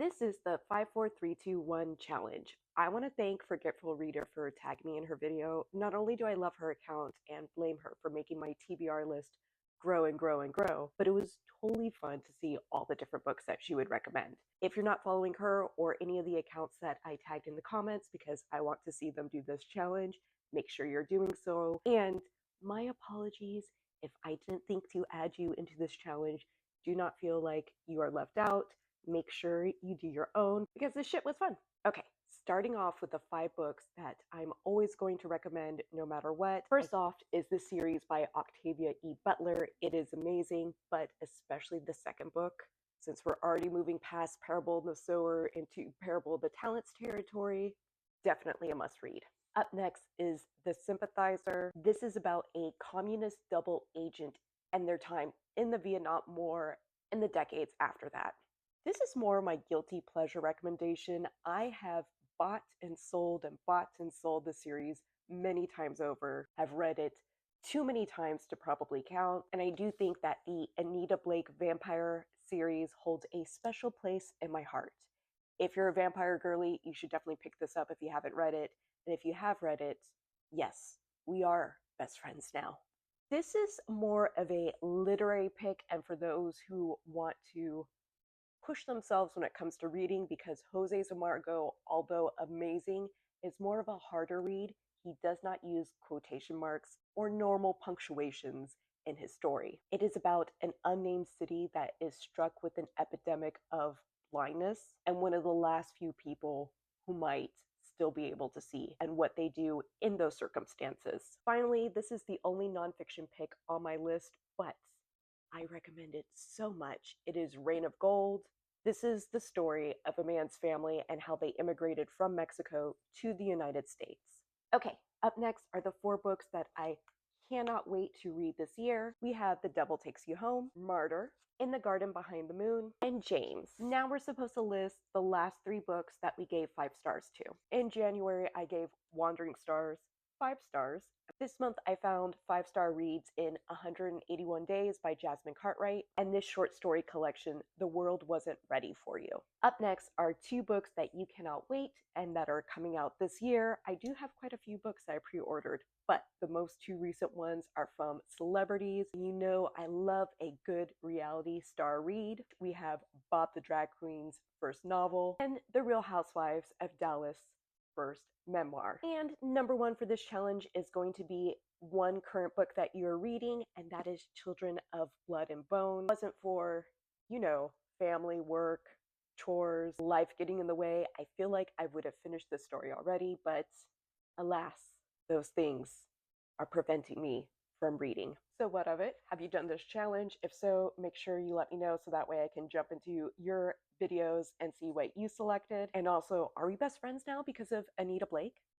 This is the 54321 challenge. I want to thank Forgetful Reader for tagging me in her video. Not only do I love her account and blame her for making my TBR list grow and grow and grow, but it was totally fun to see all the different books that she would recommend. If you're not following her or any of the accounts that I tagged in the comments because I want to see them do this challenge, make sure you're doing so. And my apologies if I didn't think to add you into this challenge. Do not feel like you are left out. Make sure you do your own because this shit was fun. Okay, starting off with the 5 books that I'm always going to recommend no matter what. First off is the series by Octavia E. Butler. It is amazing, but especially the second book. Since we're already moving past Parable of the Sower into Parable of the Talents territory, definitely a must read. Up next is The Sympathizer. This is about a communist double agent and their time in the Vietnam War and the decades after that. This is more my guilty pleasure recommendation. I have bought and sold the series many times over. I've read it too many times to probably count, and I do think that the Anita Blake vampire series holds a special place in my heart. If you're a vampire girly, you should definitely pick this up if you haven't read it. And if you have read it, yes, we are best friends now. This is more of a literary pick, and for those who want to push themselves when it comes to reading, because Jose Zamargo, although amazing, is more of a harder read. He does not use quotation marks or normal punctuations in his story. It is about an unnamed city that is struck with an epidemic of blindness and one of the last few people who might still be able to see and what they do in those circumstances. Finally, this is the only nonfiction pick on my list, but I recommend it so much. It is Rain of Gold. This is the story of a man's family and how they immigrated from Mexico to the United States. Okay, up next are the 4 books that I cannot wait to read this year. We have The Devil Takes You Home, Martyr, In the Garden Behind the Moon, and James. Now we're supposed to list the last 3 books that we gave 5 stars to. In January, I gave Wandering Stars 5 stars. This month I found 5-star reads in 181 Days by Jasmine Cartwright and this short story collection, The World Wasn't Ready for You. Up next are 2 books that you cannot wait and that are coming out this year. I do have quite a few books that I pre-ordered, but the most 2 recent ones are from celebrities. You know I love a good reality star read. We have Bob the Drag Queen's first novel and The Real Housewives of Dallas first memoir. And number 1 for this challenge is going to be one current book that you're reading, and that is Children of Blood and Bone. It wasn't for, family, work, chores, life getting in the way. I feel like I would have finished this story already, but alas, those things are preventing me from reading. So what of it? Have you done this challenge? If so, make sure you let me know so that way I can jump into your videos and see what you selected. And also, are we best friends now because of Anita Blake?